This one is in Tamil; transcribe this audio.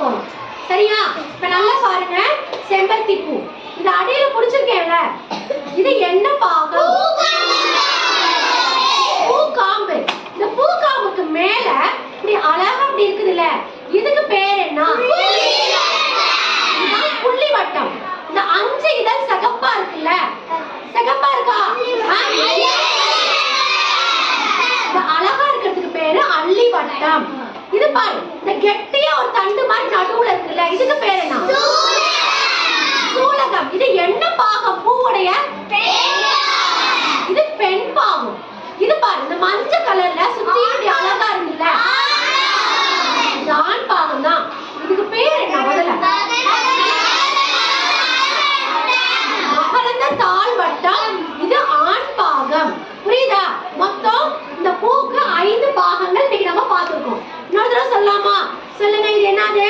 போறோம். சரியா? இப்ப நல்லா பாருங்க. செம்பருத்தி பூ இந்த அடியில புடிச்சிருக்கேன்ல, இது என்ன பாகம்? பூக்காம்பு. இந்த பூக்காம்புக்கு மேல இப்படி அழகா அப்படி இருக்குதுல்ல, இதுக்கு பேர் என்ன? புள்ளி வட்டம். இந்த 5 இதழ் சகப்பா இருக்குல்ல, சகப்பா இருக்கா? இந்த அழகா இருக்கிறதுக்கு பேரு அள்ளி வட்டம். இது பாரு, இந்த கெட்டியா ஒரு தண்டு மாதிரி நடுவுல இருக்குல்ல, இதுக்கு பேர் என்ன? சூலகம். இது என்ன பாகம்? பூவுடைய இது பெண் பாகம். இது பாரு, இந்த மஞ்சள் கலர்ல சுத்தி இப்படி அழகா இருக்குல்ல, இது ஆண் பாகம் தான். இதுக்கு பேர் என்ன? முதல்ல மகரந்த தாள் வட்டம். இது ஆண் பாகம். புரியுதா? மொத்தம் இந்த பூக்கு 5 பாகங்கள் இன்னைக்கு நம்ம பார்த்திருக்கோம். இன்னொரு தடவை சொல்லலாமா? சொல்லுங்க, இது என்னது?